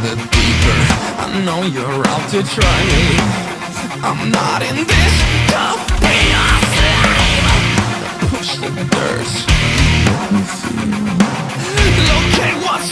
the deeper. I know you're out to try me. I'm not in this to be a slave. Push the dirt. Look at what's